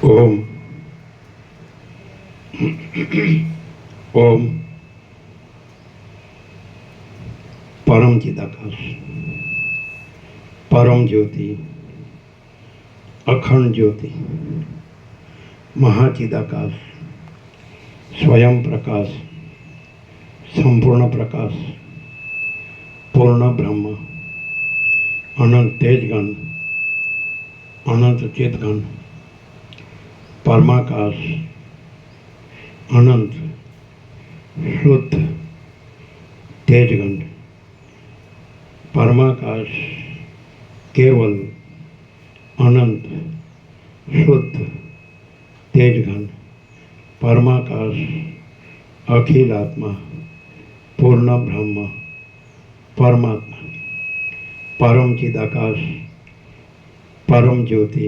ओम ओम परम चिदाकाश, परम ज्योति, अखंड ज्योति, महाचिदाकाश, स्वयं प्रकाश, संपूर्ण प्रकाश, पूर्ण ब्रह्म, अनंत तेजगण, अनंत चितगण, परमाकाश, अनंत शुद्ध तेजगण, परमाकाश, केवल अनंत शुद्ध तेजगण, परमाकाश, अखिल आत्मा, पूर्ण ब्रह्म, परमात्मा, परम चिदाकाश, परम ज्योति,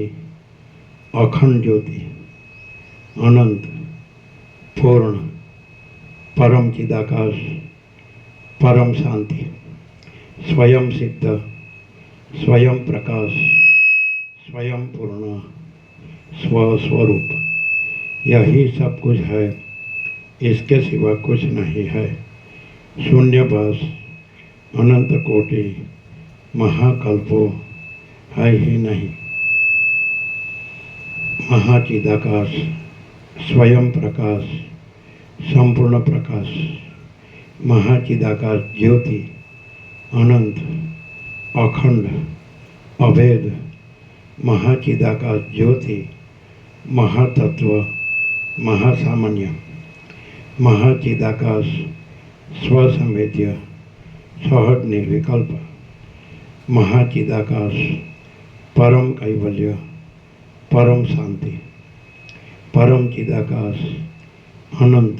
अखंड ज्योति, अनंत पूर्ण परम चिदाकाश, परम शांति, स्वयं सिद्ध, स्वयं प्रकाश, स्वयं पूर्ण, स्वस्वरूप, यही सब कुछ है, इसके सिवा कुछ नहीं है। शून्य बस अनंत कोटि महाकल्पो है ही नहीं। महाचिदाकाश, स्वयं प्रकाश, संपूर्ण प्रकाश, महाचिदाकाश ज्योति, अनंत, अखंड, अभेद, महाचिदाकाश ज्योति, महातत्व, महासामान्य, महाचिदाकाश, स्वसंवेद्य, सहज निर्विकल्प, महाचिदाकाश, परम कैवल्य, परम शांति, परम चिदाकाश, अनंत,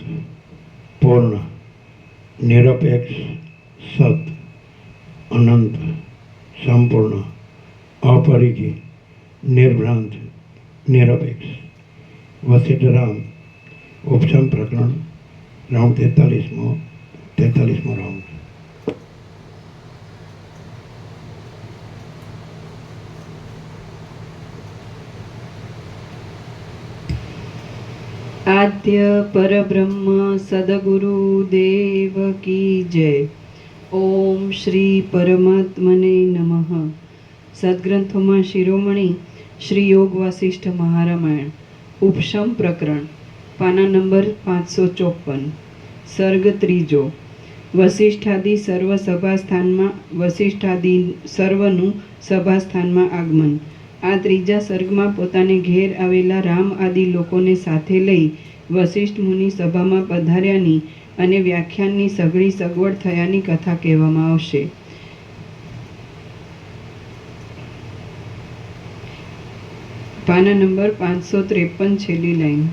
पूर्ण, निरपेक्ष, सत, अनंत, संपूर्ण, अपरिचित, निर्भ्रांत, निरपेक्ष। वशिष्ठ राम उपशम प्रकरण राउंड 43मो राउंड। आद्य परब्रह्म सद्गुरुदेव की जय। ओम श्री परमात्मने नमः। સદગ્રંથોમાં શિરોમણી શ્રી યોગ વાસિષ્ઠ મહારામાયણ ઉપશમ પ્રકરણ પાના નંબર 554 સર્ગ ત્રીજો। વસિષ્ઠાદિ સર્વ સભાસ્થાનમાં વસિષ્ઠાદિ સર્વનું સભાસ્થાનમાં આગમન। આ ત્રીજા સર્ગમાં પોતાને ઘેર આવેલા રામ આદિ લોકોને સાથે લઈ વસિષ્ઠ મુનિ સભામાં પધાર્યાની અને વ્યાખ્યાનની સઘળી સગવડ થયાની કથા કહેવામાં આવશે। પાના નંબર 553 છેલ્લી લાઈન।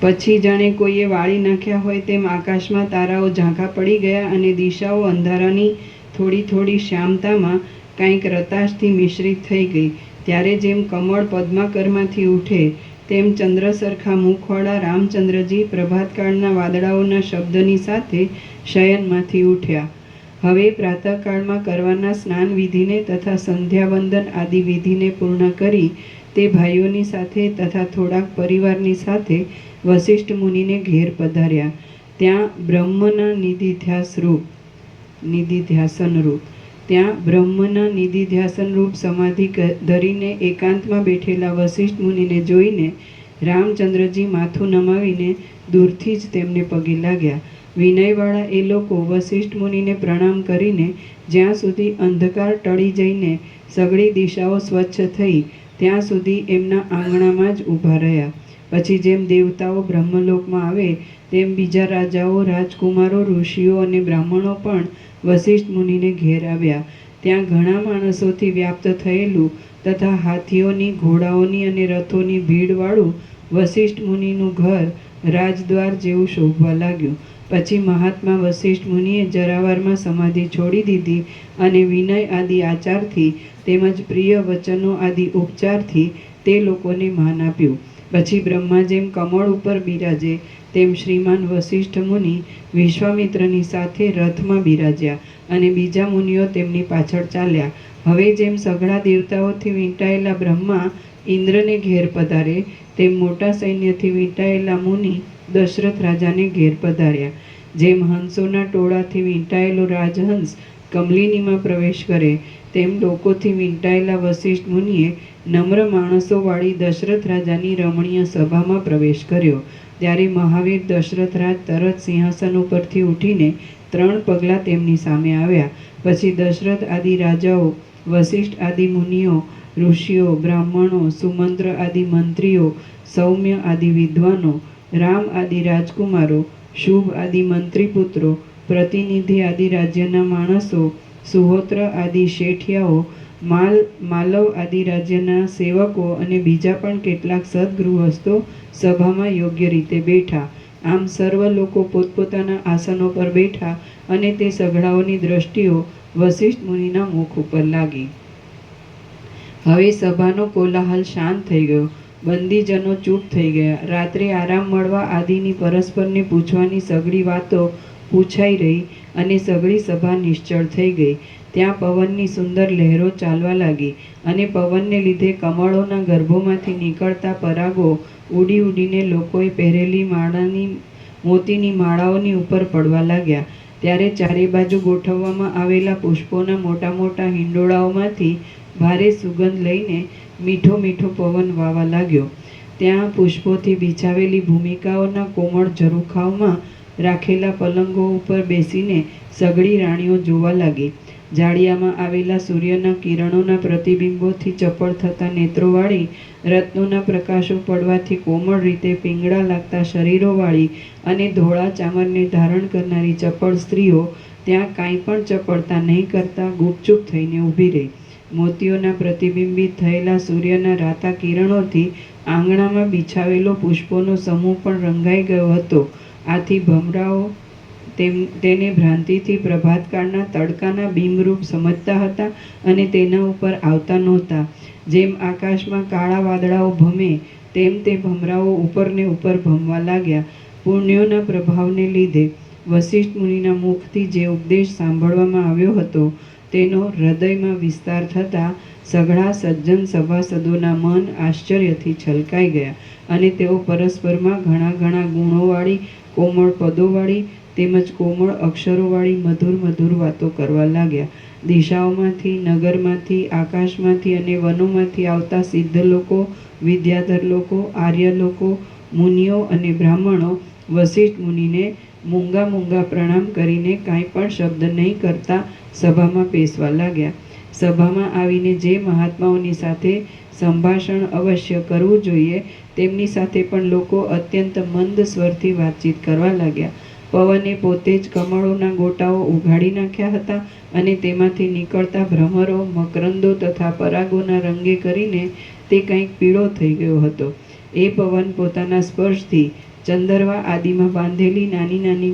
પછી જાણે કોઈએ વાળી નાખ્યા હોય તેમ આકાશમાં તારાઓ ઝાંખા પડી ગયા અને દિશાઓ અંધારાની થોડી થોડી શ્યામતામાં કાંઈક રતાશથી મિશ્રિત થઈ ગઈ। ત્યારે જેમ કમળ પદ્માકરમાંથી ઉઠે તેમ ચંદ્ર સરખા મુખવાળા રામચંદ્રજી પ્રભાતકાળના વાદળાઓના શબ્દની સાથે શયનમાંથી ઉઠ્યા। હવે પ્રાતઃકાળમાં કરવાના સ્નાન વિધિને તથા સંધ્યાવંદન આદિ વિધિને પૂર્ણ કરી તે ભાઈઓની સાથે તથા થોડાક પરિવારની સાથે વસિષ્ઠ મુનિને ઘેર પધાર્યા। ત્યાં બ્રહ્મના નિધિધ્યાસન રૂપ સમાધિ ધરીને એકાંતમાં બેઠેલા વસિષ્ઠ મુનિને જોઈને રામચંદ્રજી માથું નમાવીને દૂરથી જ તેમને પગે લાગ્યા। વિનયવાળા એ લોકો વસિષ્ઠ મુનિને પ્રણામ કરીને જ્યાં સુધી અંધકાર ટળી જઈને સઘળી દિશાઓ સ્વચ્છ થઈ ત્યાં સુધી એમના આંગણામાં જ ઊભા રહ્યા। પછી જેમ દેવતાઓ બ્રહ્મલોકમાં આવે તેમ બીજા રાજાઓ, રાજકુમારો, ઋષિઓ અને બ્રાહ્મણો પણ વસિષ્ઠ મુનિને ઘેર આવ્યા। ત્યાં ઘણા માણસોથી વ્યાપ્ત થયેલું તથા હાથીઓની, ઘોડાઓની અને રથોની ભીડવાળું વસિષ્ઠ મુનિનું ઘર રાજદ્વાર જેવું શોભવા લાગ્યું। પછી મહાત્મા વસિષ્ઠ મુનિએ જરાવારમાં સમાધિ છોડી દીધી અને વિનય આદિ આચારથી તેમજ પ્રિય વચનો આદિ ઉપચારથી તે લોકોને માન આપ્યું। પછી બ્રહ્મા જેમ કમળ ઉપર બિરાજે તેમ શ્રીમાન વસિષ્ઠ મુનિ વિશ્વામિત્રની સાથે રથમાં બિરાજ્યા અને બીજા મુનિઓ તેમની પાછળ ચાલ્યા હવે જેમ સઘળા દેવતાઓથી વીંટાયેલા બ્રહ્મા ઇન્દ્રને ઘેર પધારે, તેમ મોટા સૈન્યથી વીંટાયેલા મુનિ દશરથ રાજાને ઘેર પધાર્યા. જેમ હંસોના ટોળાથી વીંટાયેલો રાજહંસ કમલિનીમાં પ્રવેશ કરે, તેમ લોકોથી વીંટાયેલા વસિષ્ઠ મુનિએ નમ્ર માણસોવાળી દશરથ રાજાની રમણીય સભામાં પ્રવેશ કર્યો. ત્યારે મહાવીર દશરથ રાજ તરત સિંહાસન ઉપરથી ઉઠીને 3 પગલાં તેમની સામે આવ્યા. પછી દશરથ આદિ રાજાઓ, વસિષ્ઠ આદિ મુનિઓ, ઋષિઓ, બ્રાહ્મણો, સુમંત્ર આદિ મંત્રીઓ, સૌમ્ય આદિ વિદ્વાનો, રામ આદિ રાજકુમારો, શુભ આદિ મંત્રીપુત્રો, પ્રતિનિધિ આદિ રાજ્યના માણસો, સુહોત્ર આદિ શેઠિયાઓ, માલવ આદિ રાજ્યના સેવકો અને બીજા પણ કેટલાક સદગૃહસ્થો સભામાં યોગ્ય રીતે બેઠા. આમ સર્વ લોકો પોતપોતાના આસનો પર બેઠા અને તે સઘળાઓની દ્રષ્ટિઓ વસિષ્ઠ મુનિના મુખ ઉપર લાગી. હવે સભાનો કોલાહલ શાંત થઈ ગયો. બંદીજનો ચૂપ થઈ ગયા. રાત્રે આરામ મળવા આદિની પરસ્પરને પૂછવાની સઘળી વાતો પૂછાઈ રહી અને સઘળી સભા નિશ્ચળ થઈ ગઈ. ત્યાં પવનની સુંદર લહેરો ચાલવા લાગી અને પવનને લીધે કમળોના ગર્ભોમાંથી નીકળતા પરાગો ઉડી ઉડીને લોકોએ પહેરેલી મોતીની માળાઓની ઉપર પડવા લાગ્યા. ત્યારે ચારે બાજુ ગોઠવવામાં આવેલા પુષ્પોના મોટા મોટા હિંડોળાઓમાંથી ભારે સુગંધ લઈને મીઠો મીઠો પવન વાવા લાગ્યો. ત્યાં પુષ્પોથી બિછાવેલી ભૂમિકાઓના કોમળ ઝરૂખાઓમાં રાખેલા પલંગો ઉપર બેસીને સઘળી રાણીઓ જોવા લાગી. જાળિયામાં આવેલા સૂર્યના કિરણોના પ્રતિબિંબોથી ચપળ થતા નેત્રોવાળી, રત્નોના પ્રકાશો પડવાથી કોમળ રીતે પીંગળા લાગતા શરીરોવાળી અને ધોળા ચામરને ધારણ કરનારી ચપળ સ્ત્રીઓ ત્યાં કાંઈ પણ ચપળતા નહીં કરતા ગુપચૂપ થઈને ઊભી રહી. મોતીઓના પ્રતિબિંબિત થયેલા સૂર્યના રાતા કિરણોથી આંગણામાં બિછાવેલો પુષ્પોનો સમૂહ પણ રંગાઈ ગયો હતો. આથી ભમરાઓ તેને ભ્રાંતિથી પ્રભાતકાળના તડકાના બિંબરૂપ સમજતા હતા અને તેના ઉપર આવતા નહોતા. જેમ આકાશમાં કાળા વાદળાઓ ભમે, તેમ તે ભમરાઓ ઉપરને ઉપર ભમવા લાગ્યા. પુણ્યોના પ્રભાવને લીધે વસિષ્ઠ મુનિના મુખથી જે ઉપદેશ સાંભળવામાં આવ્યો હતો તેનો હૃદયમાં વિસ્તાર થતાં સઘળા સજ્જન સભાસદોના મન આશ્ચર્યથી છલકાઈ ગયા અને તેઓ પરસ્પરમાં ઘણા ઘણા ગુણોવાળી, કોમળ પદોવાળી તેમજ કોમળ અક્ષરોવાળી મધુર મધુર વાતો કરવા લાગ્યા. દિશાઓમાંથી, નગરમાંથી, આકાશમાંથી અને વનોમાંથી આવતા સિદ્ધ લોકો, વિદ્યાધર લોકો, આર્ય લોકો, મુનિઓ અને બ્રાહ્મણો વસિષ્ઠ મુનિને મૂંગા મૂંગા પ્રણામ કરીને કાંઈ પણ શબ્દ નહીં કરતા સભામાં પેસવા લાગ્યા. સભામાં આવીને જે મહાત્માઓની સાથે સંભાષણ અવશ્ય કરવું જોઈએ તેમની સાથે પણ લોકો અત્યંત મંદ સ્વરથી વાતચીત કરવા લાગ્યા. પવને પોતે જ કમળોના ગોટાઓ ઉઘાડી નાખ્યા હતા અને તેમાંથી નીકળતા ભ્રમરો, મકરંદો તથા પરાગોના રંગે કરીને તે કંઈક પીળો થઈ ગયો હતો. એ પવન પોતાના સ્પર્શથી ચંદરવા આદિમાં બાંધેલી નાની નાની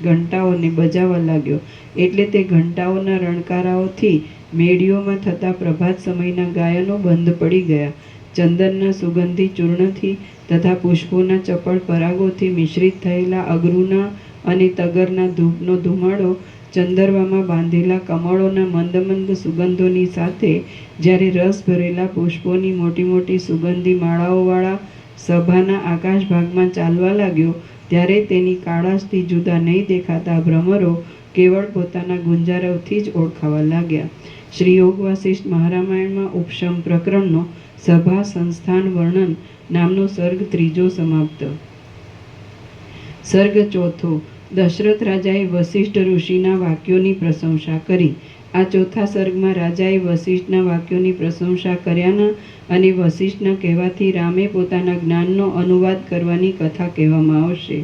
ઘંટાઓને બજાવવા લાગ્યો. એટલે તે ઘંટાઓના રણકારાઓથી મેળીઓમાં થતા પ્રભાત સમયના ગાયનો બંધ પડી ગયા. ચંદનના સુગંધી ચૂર્ણથી તથા પુષ્પોના ચપળ પરાગોથી મિશ્રિત થયેલા અગરુના અને તગરના ધૂપનો ધુમાડો ચંદરવામાં બાંધેલા કમળોના મંદ મંદ સુગંધોની સાથે જ્યારે રસ ભરેલા પુષ્પોની મોટી મોટી સુગંધી માળાઓવાળા સભાના આકાશ ભાગમાં ચાલવા લાગ્યો, ત્યારે તેની કાળાશથી જુદા નહીં દેખાતા ભ્રમરો કેવળ પોતાના ગુંજારવથી જ ઓળખાવા લાગ્યા. શ્રી યોગ વાસિષ્ઠ મહારામાયણમાં ઉપશમ પ્રકરણનો સભા સંસ્થાન વર્ણન નામનો સર્ગ 3 સમાપ્ત. સર્ગ 4. દશરથ રાજાએ વસિષ્ઠ ઋષિના વાક્યોની પ્રશંસા કરી. આ ચોથા સર્ગમાં રાજાએ વસિષ્ઠના વાક્યોની પ્રશંસા કર્યાના અને વસિષ્ઠના કહેવાથી રામે પોતાના જ્ઞાનનો અનુવાદ કરવાની કથા કહેવામાં આવશે.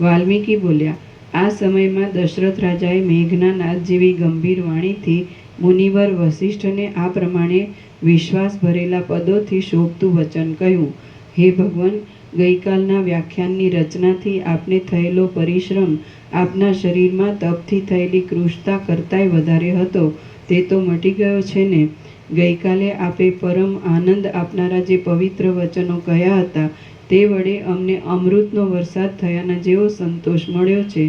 વાલ્મીકી બોલ્યા, આ સમયમાં દશરથ રાજાએ મેઘના નાદ જેવી ગંભીર વાણીથી મુનિવર વસિષ્ઠને આ પ્રમાણે વિશ્વાસ ભરેલા પદોથી શોભતું વચન કહ્યું. હે ભગવાન, ગઈકાલના વ્યાખ્યાનની રચનાથી આપને થયેલો પરિશ્રમ આપના શરીરમાં તપથી થયેલી કૃશતા કરતાંય વધારે હતો તે તો મટી ગયો છે ને. ગઈકાલે આપે પરમ આનંદ આપનારા જે પવિત્ર વચનો કહ્યા હતા તે વડે અમને અમૃતનો વરસાદ થયાના જેવો સંતોષ મળ્યો છે.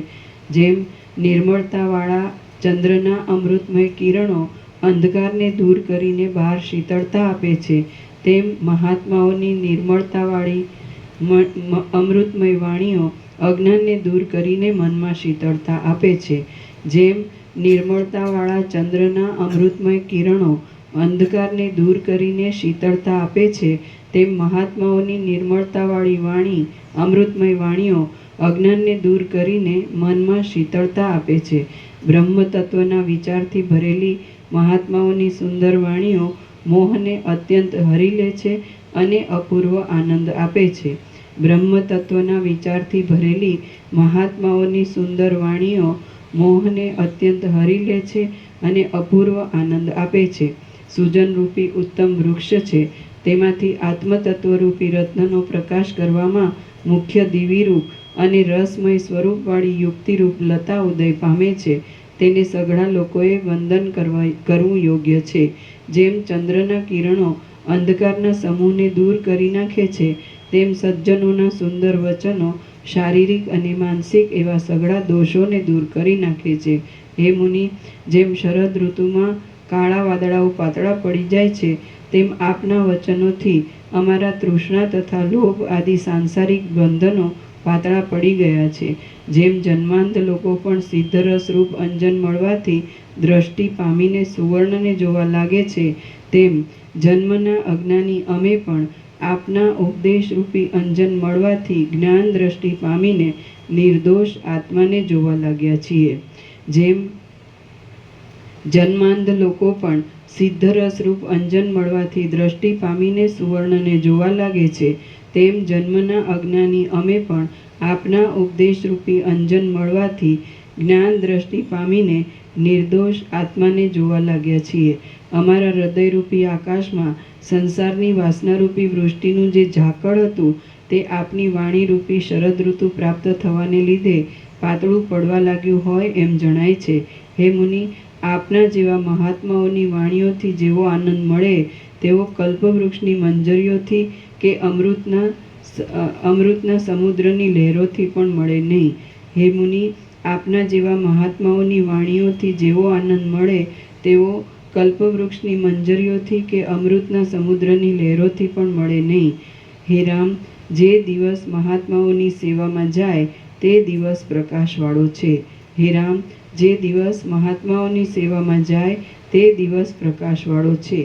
જેમ નિર્મળતાવાળા ચંદ્રના અમૃતમય કિરણો અંધકારને દૂર કરીને બહાર શીતળતા આપે છે, તેમ મહાત્માઓની નિર્મળતાવાળી અમૃતમય વાણીઓ અજ્ઞાનને દૂર કરીને મનમાં શીતળતા આપે છે. જેમ નિર્મળતાવાળા ચંદ્રના અમૃતમય કિરણો અંધકારને દૂર કરીને શીતળતા આપે છે, તેમ મહાત્માઓની નિર્મળતાવાળી વાણી અમૃતમય વાણીઓ અજ્ઞાનને દૂર કરીને મનમાં શીતળતા આપે છે. બ્રહ્મ તત્વના વિચારથી ભરેલી મહાત્માઓની સુંદર વાણીઓ મોહને અત્યંત હરી લે છે અને અપૂર્વ આનંદ આપે છે. બ્રહ્મ તત્વના વિચારથી ભરેલી મહાત્માઓની સુંદર વાણીઓ મોહને અત્યંત હરી લે છે અને અપૂર્વ આનંદ આપે છે. સુજનરૂપી ઉત્તમ વૃક્ષ છે, તેમાંથી આત્મતત્વરૂપી રત્નનો પ્રકાશ કરવામાં મુખ્ય દિવીરૂપ અને રસમય સ્વરૂપવાળી યુક્તિરૂપ લતા ઉદય પામે છે, તેને સઘળા લોકોએ વંદન કરવું યોગ્ય છે. જેમ ચંદ્રના કિરણો અંધકારના સમૂહને દૂર કરી નાખે છે, તેમ સજ્જનોના સુંદર વચનો શારીરિક અને માનસિક એવા સઘળા દોષોને દૂર કરી નાખે છે. હે મુનિ, જેમ શરદ ઋતુમાં કાળા વાદળાઓ પાતળા પડી જાય છે, તેમ આપના વચનોથી અમારા તૃષ્ણા તથા લોભ આદિ સાંસારિક બંધનો પાતળા પડી ગયા છે. જેમ જન્માંત લોકો પણ સિદ્ધરસરૂપ અંજન મળવાથી દ્રષ્ટિ પામીને સુવર્ણને જોવા લાગે છે, તેમ જન્મના અજ્ઞાની અમે પણ આપના ઉપદેશરૂપી અંજન મળવાથી જ્ઞાન દ્રષ્ટિ પામીને નિર્દોષ આત્માને જોવા લાગ્યા છીએ. જેમ જન્માંધ લોકો પણ સિદ્ધરસરૂપ અંજન મળવાથી દ્રષ્ટિ પામીને સુવર્ણને જોવા લાગે છે, તેમ જન્મના અજ્ઞાની અમે પણ આપના ઉપદેશરૂપી અંજન મળવાથી જ્ઞાન દ્રષ્ટિ પામીને નિર્દોષ આત્માને જોવા લાગ્યા છીએ. અમારા હૃદયરૂપી આકાશમાં સંસારની વાસનારૂપી વૃષ્ટિનું જે ઝાકળ હતું, તે આપની વાણીરૂપી શરદ ઋતુ પ્રાપ્ત થવાને લીધે પાતળું પડવા લાગ્યું હોય એમ જણાય છે. હે મુનિ, આપના જેવા મહાત્માઓની વાણીઓથી જેવો આનંદ મળે તેવો કલ્પવૃક્ષની મંજરીઓથી કે અમૃતના સમુદ્રની લહેરોથી પણ મળે નહીં. હે મુનિ, આપના જેવા મહાત્માઓની વાણીઓથી જેવો આનંદ મળે તેવો કલ્પવૃક્ષની મંજરીઓથી કે અમૃતના સમુદ્રની લહેરોથી પણ મળે નહીં. હે રામ, જે દિવસ મહાત્માઓની સેવામાં જાય તે દિવસ પ્રકાશવાળો છે. હે રામ, જે દિવસ મહાત્માઓની સેવામાં જાય તે દિવસ પ્રકાશવાળો છે.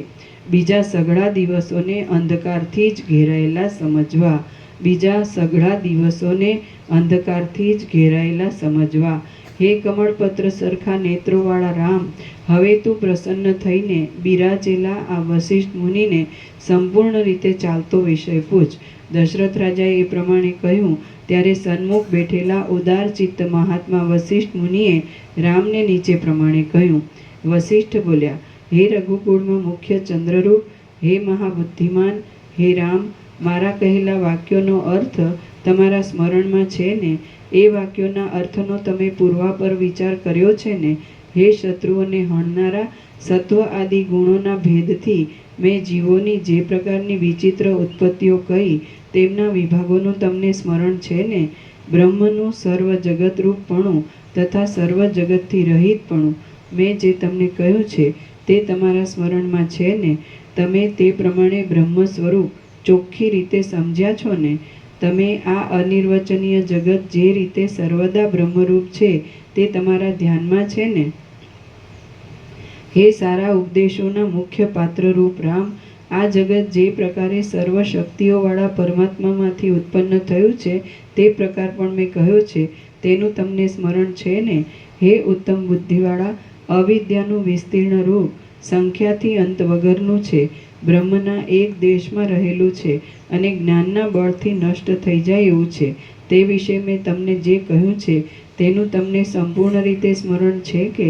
બીજા સઘળા દિવસોને અંધકારથી જ ઘેરાયેલા સમજવા. બીજા સઘળા દિવસોને અંધકારથી જ ઘેરાયેલા સમજવા. હે કમળપત્ર સરખા નેત્રોવાળા રામ, હવે તું પ્રસન્ન થઈને બિરાજેલા આ વસિષ્ઠ મુનિને સંપૂર્ણ રીતે ચાલતો વિષય પૂછ. દશરથ રાજાએ એ પ્રમાણે કહ્યું ત્યારે સન્મુખ બેઠેલા ઉદારચિત્ત મહાત્મા વસિષ્ઠ મુનિએ રામને નીચે પ્રમાણે કહ્યું. વસિષ્ઠ બોલ્યા, હે રઘુકુળમાં મુખ્ય ચંદ્રરૂપ, હે મહાબુદ્ધિમાન, હે રામ, મારા કહેલા વાક્યોનો અર્થ તમારા સ્મરણમાં છે ને? એ વાક્યોના અર્થનો તમે પૂર્વાપર વિચાર કર્યો છે ને? હે શત્રુઓને હણનારા, સત્વ આદિ ગુણોના ભેદથી મેં જીવોની જે પ્રકારની વિચિત્ર ઉત્પત્તિઓ કહી તેમના વિભાગોનું તમને સ્મરણ છે ને? બ્રહ્મનું સર્વ જગતરૂપપણું તથા સર્વ જગતથી રહિતપણું મેં જે તમને કહ્યું છે તે તમારા સ્મરણમાં છે ને? તમે તે પ્રમાણે બ્રહ્મ સ્વરૂપ ચોખ્ખી રીતે સમજ્યા છો ને? તમે આ અનિર્વચનીય જગત જે રીતે સર્વદા બ્રહ્મરૂપ છે તે તમારા ધ્યાનમાં છે ને? હે સારા ઉપદેશોના મુખ્ય પાત્રરૂપ રામ, આ જગત જે પ્રકારે સર્વ શક્તિઓવાળા પરમાત્મામાંથી ઉત્પન્ન થયું છે તે પ્રકાર પણ મેં કહ્યો છે, તેનું તમને સ્મરણ છે ને? હે ઉત્તમ બુદ્ધિવાળા, અવિદ્યાનું વિસ્તીર્ણ રૂપ સંખ્યાથી અંત વગરનું છે, બ્રહ્મના એક દેશમાં રહેલું છે અને જ્ઞાનના બળથી નષ્ટ થઈ જાય એવું છે. તે વિશે મેં તમને જે કહ્યું છે તેનું તમને સંપૂર્ણ રીતે સ્મરણ છે કે?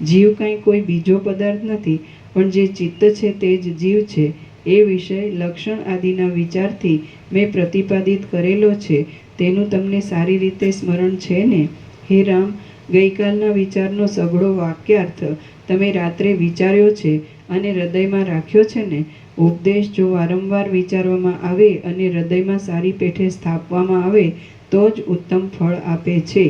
જીવ કાંઈ કોઈ બીજો પદાર્થ નથી, પણ જે ચિત્ત છે તે જ જીવ છે. એ વિષય લક્ષણ આદિના વિચારથી મેં પ્રતિપાદિત કરેલો છે, તેનું તમને સારી રીતે સ્મરણ છે ને? હે રામ, ગઈકાલના વિચારનો સઘળો વાક્યાર્થ તમે રાત્રે વિચાર્યો છે અને હૃદયમાં રાખ્યો છે ને? ઉપદેશ જો વારંવાર વિચારવામાં આવે અને હૃદયમાં સારી પેઠે સ્થાપવામાં આવે તો જ ઉત્તમ ફળ આપે છે.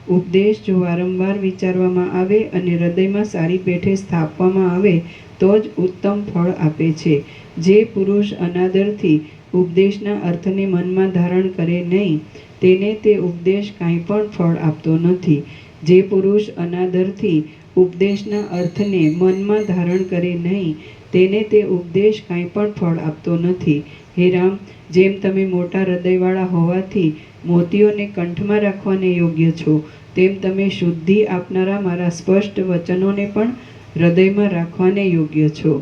ઉપદેશ જો વારંવાર વિચારવામાં આવે અને હૃદયમાં સારી પેઠે સ્થાપવામાં આવે તો જ ઉત્તમ ફળ આપે છે. જે પુરુષ અનાદરથી ઉપદેશના અર્થને મનમાં ધારણ કરે નહીં, તેને તે ઉપદેશ કાંઈ પણ ફળ આપતો નથી. જે પુરુષ અનાદરથી ઉપદેશના અર્થને મનમાં ધારણ કરે નહીં, તેને તે ઉપદેશ કાંઈ પણ ફળ આપતો નથી. હે રામ, જેમ તમે મોટા હૃદયવાળા હોવાથી મોતીઓને કંઠમાં રાખવાને યોગ્ય છો, તેમ તમે શુદ્ધિ આપનારા મારા સ્પષ્ટ વચનોને પણ હૃદયમાં રાખવાને યોગ્ય છો.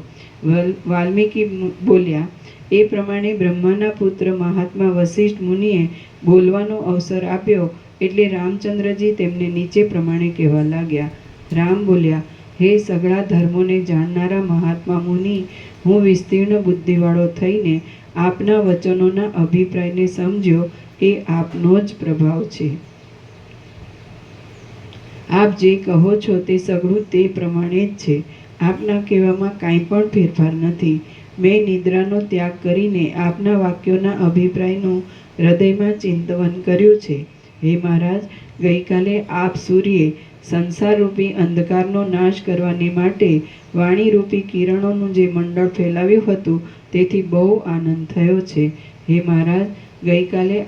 વાલ્મીકી બોલ્યા. એ પ્રમાણે બ્રહ્માના પુત્ર મહાત્મા વશિષ્ઠ મુનિએ બોલવાનો અવસર આપ્યો એટલે રામચંદ્રજી તેમને નીચે પ્રમાણે કહેવા લાગ્યા. રામ બોલ્યા, હે સઘળા ધર્મોને જાણનારા મહાત્મા મુનિ, હું વિસ્તીર્ણ બુદ્ધિવાળો થઈને આપના વચનોના અભિપ્રાયને સમજ્યો એ આપનો જ પ્રભાવ છે. આપ જે કહો છો તે સઘળું તે પ્રમાણે જ છે. આપના કહેવામાં કાંઈ પણ ફેરફાર નથી. મેં નિદ્રાનો ત્યાગ કરીને આપના વાક્યોના અભિપ્રાયનું હૃદયમાં ચિંતવન કર્યું છે. હે મહારાજ, ગઈકાલે આપ સૂર્યે સંસારરૂપી અંધકારનો નાશ કરવાને માટે વાણીરૂપી કિરણોનું જે મંડળ ફેલાવ્યું હતું, તેથી બહુ આનંદ થયો છે. હે મહારાજ, ગઈકાલે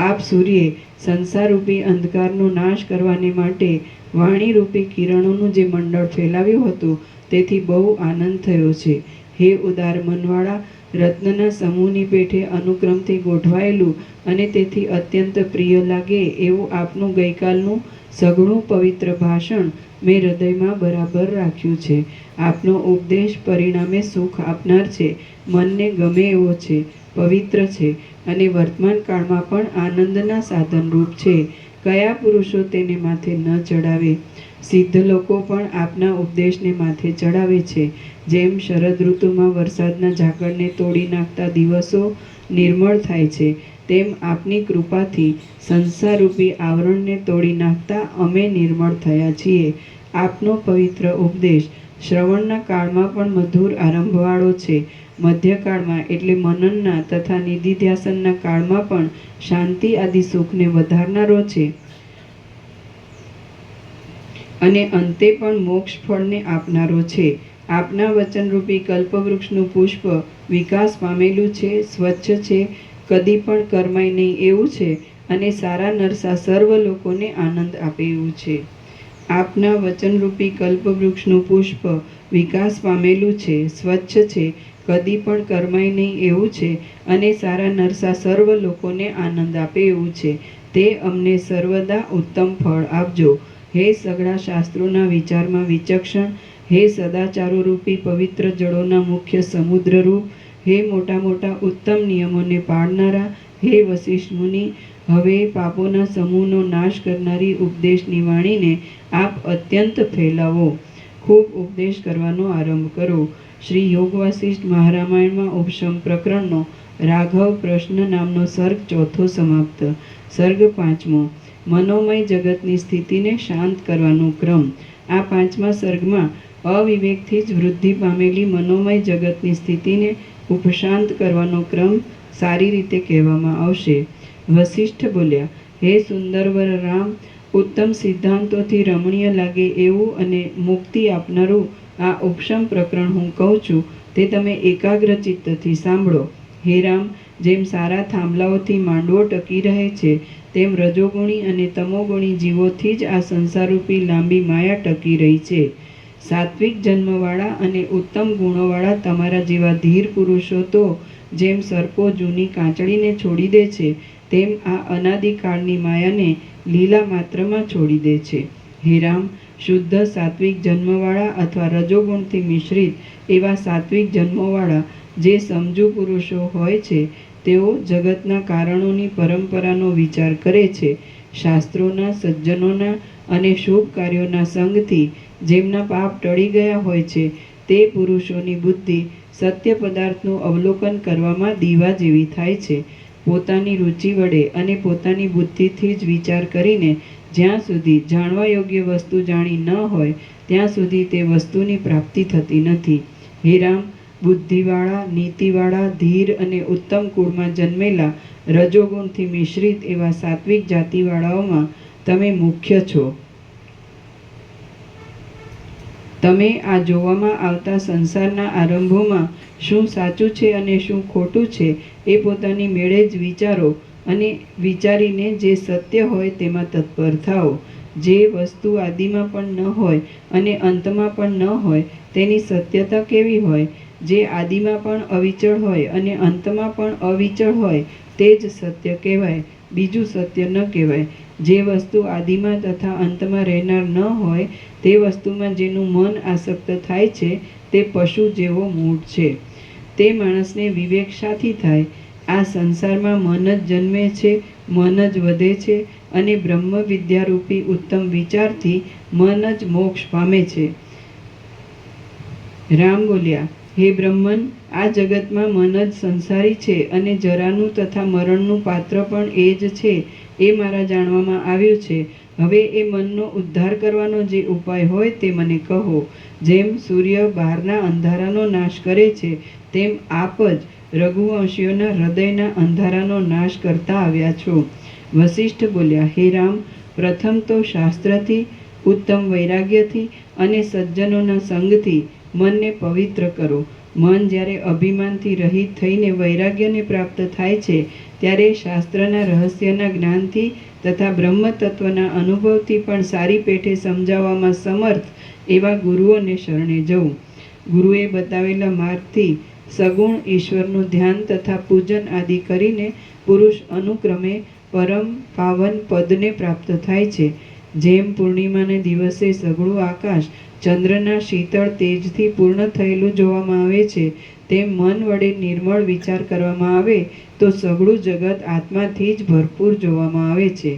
આપ સૂર્યે સંસારરૂપી અંધકારનો નાશ કરવાને માટે વાણીરૂપી કિરણોનું જે મંડળ ફેલાવ્યું હતું, તેથી બહુ આનંદ થયો છે. હે ઉદાર મનવાળા, રત્નના સમૂહની પેઠે અનુક્રમથી ગોઠવાયેલું અને તેથી અત્યંત પ્રિય લાગે એવું આપનું ગઈકાલનું સઘળું પવિત્ર ભાષણ મેં હૃદયમાં બરાબર રાખ્યું છે. આપનો ઉપદેશ પરિણામે સુખ આપનાર છે, મનને ગમે એવો છે, પવિત્ર છે અને વર્તમાન કાળમાં પણ આનંદના સાધનરૂપ છે. કયા પુરુષો તેને માથે ન ચડાવે? સિદ્ધ લોકો પણ આપના ઉપદેશને માથે ચડાવે છે. જેમ શરદ ઋતુમાં વરસાદના ઝાકળને તોડી નાખતા દિવસો નિર્મળ થાય છે, તેમ આપની કૃપાથી સંસારરૂપી આવરણને તોડી નાખતા અમે નિર્મળ થયા છીએ. આપનો પવિત્ર ઉપદેશ શ્રવણના કાળમાં પણ મધુર આરંભવાળો છે, મધ્યકાળમાં એટલે મનનના તથા નિધિધ્યાસનના કાળમાં પણ શાંતિ આદિ સુખને વધારનારો છે અને અંતે પણ મોક્ષ ફળને આપનારો છે. આપના વચનરૂપી કલ્પવૃક્ષનું પુષ્પ વિકાસ પામેલું છે, સ્વચ્છ છે, કદી પણ કરમાય નહીં એવું છે અને સારા નરસા સર્વ લોકોને આનંદ આપે એવું છે. આપના વચનરૂપી કલ્પવૃક્ષનું પુષ્પ વિકાસ પામેલું છે, સ્વચ્છ છે, કદી પણ કરમાય નહીં એવું છે અને સારા નરસા સર્વ લોકોને આનંદ આપે એવું છે. તે અમને સર્વદા ઉત્તમ ફળ આપજો. હે સઘળા શાસ્ત્રોના વિચારમાં વિચક્ષણ, હે સદાચારોરૂપી પવિત્ર જળોના મુખ્ય સમુદ્રરૂપ, હે મોટા મોટા ઉત્તમ નિયમોને પાળનારા, હે વશિષ્ઠ મુનિ, હવે પાપોના સમૂહનો નાશ કરનારી ઉપદેશની વાણીને આપ અત્યંત ફેલાવો. ખૂબ ઉપદેશ કરવાનો આરંભ કરો. શ્રી યોગ વાસિષ્ઠ મહારામાયણમાં ઉપશમ પ્રકરણનો રાઘવ પ્રશ્ન નામનો સર્ગ ચોથો સમાપ્ત. સર્ગ પાંચમો. મનોમય જગતની સ્થિતિને શાંત કરવાનો ક્રમ. આ પાંચમા સર્ગમાં અવિવેકથી જ વૃદ્ધિ પામેલી મનોમય જગતની સ્થિતિને ઉપશાંત કરવાનો ક્રમ સારી રીતે કહેવામાં આવશે. વશિષ્ઠ બોલ્યા, હે સુંદરવર રામ, ઉત્તમ સિદ્ધાંતોથી રમણીય લાગે એવું અને મુક્તિ આપનારું આ ઉપશમ પ્રકરણ હું કહું છું, તે તમે એકાગ્ર ચિત્તથી સાંભળો. હે રામ, જેમ સારા થાંભલાઓથી માંડવો ટકી રહે છે, તેમ રજોગુણી અને તમોગુણી જીવોથી જ આ સંસારરૂપી લાંબી માયા ટકી રહી છે. સાત્વિક જન્મવાળા અને ઉત્તમ ગુણોવાળા તમારા જેવા ધીર પુરુષો તો જેમ સર્પો જૂની કાંચળીને છોડી દે છે, તેમ આ અનાદિકાળની માયાને લીલા માત્રમાં છોડી દે છે. હે રામ, શુદ્ધ સાત્વિક જન્મવાળા અથવા રજોગુણથી મિશ્રિત એવા સાત્વિક જન્મોવાળા જે સમજુ પુરુષો હોય છે, તેઓ જગતના કારણોની પરંપરાનો વિચાર કરે છે. શાસ્ત્રોના, સજ્જનોના અને શુભ કાર્યોના સંગથી જેમના પાપ ટળી ગયા હોય છે, તે પુરુષોની બુદ્ધિ સત્ય પદાર્થનું અવલોકન કરવામાં દીવા જેવી થાય છે. પોતાની રુચિ વડે અને પોતાની બુદ્ધિથી જ વિચાર કરીને જ્યાં સુધી જાણવા યોગ્ય વસ્તુ જાણી ન હોય ત્યાં સુધી તે વસ્તુની પ્રાપ્તિ થતી નથી. હે રામ, બુદ્ધિવાળા, નીતિવાળા, ધીર અને ઉત્તમ કુળમાં જન્મેલા રજોગુણથી મિશ્રિત એવા સાત્વિક જાતિવાળાઓમાં તમે મુખ્ય છો. તમે આ જોવામાં આવતા સંસારના આરંભોમાં શું સાચું છે અને શું ખોટું છે એ પોતાની મેળે જ વિચારો અને વિચારીને જે સત્ય હોય તેમાં તત્પર થાઓ. જે વસ્તુ આદિમાં પણ ન હોય અને અંતમાં પણ ન હોય તેની સત્યતા કેવી હોય? જે આદિમાં પણ અવિચળ હોય અને અંતમાં પણ અવિચળ હોય તે જ સત્ય કહેવાય, બીજું સત્ય ન કહેવાય. જે વસ્તુ આદિમાં તથા અંતમાં રહેનાર ન હોય તે વસ્તુમાં જેનું મન આસક્ત થાય છે તે પશુ જેવો મૂઢ છે. તે માણસને વિવેક શાથી થાય? આ સંસારમાં મન જ જન્મે છે, મન જ વધે છે અને બ્રહ્મ વિદ્યારૂપી ઉત્તમ વિચારથી મન જ મોક્ષ પામે છે. રામ બોલ્યા, હે બ્રહ્મન, આ જગતમાં મન જ સંસારી છે અને જરાનું તથા મરણનું પાત્ર પણ એ જ છે એ મારા જાણવામાં આવ્યું છે. હવે એ મનનો ઉદ્ધાર કરવાનો જે ઉપાય હોય તે મને કહો. જેમ સૂર્ય બહારના અંધારાનો નાશ કરે છે તેમ આપ જ રઘુવંશીઓના હૃદયના અંધારાનો નાશ કરતા આવ્યા છો. વશિષ્ઠ બોલ્યા, હે રામ, પ્રથમ તો શાસ્ત્રથી, ઉત્તમ વૈરાગ્યથી અને સજ્જનોના સંગથી મનને પવિત્ર કરો. મન જ્યારે અભિમાનથી રહિત થઈને વૈરાગ્યને પ્રાપ્ત થાય છે ત્યારે શાસ્ત્રના રહસ્યના જ્ઞાનથી તથા બ્રહ્મ તત્વના અનુભવથી પણ સારી પેઠે સમજાવવામાં સમર્થ એવા ગુરુઓને શરણે જવું. ગુરુએ બતાવેલા માર્ગથી સગુણ ઈશ્વરનું ધ્યાન તથા પૂજન આદિ કરીને પુરુષ અનુક્રમે પરમ પાવન પદને પ્રાપ્ત થાય છે. જેમ પૂર્ણિમાને દિવસે સઘળું આકાશ ચંદ્રના શીતળ તેજથી પૂર્ણ થયેલું જોવામાં આવે છે, તેમ મન વડે નિર્મળ વિચાર કરવામાં આવે તો સઘળું જગત આત્માથી જ ભરપૂર જોવામાં આવે છે.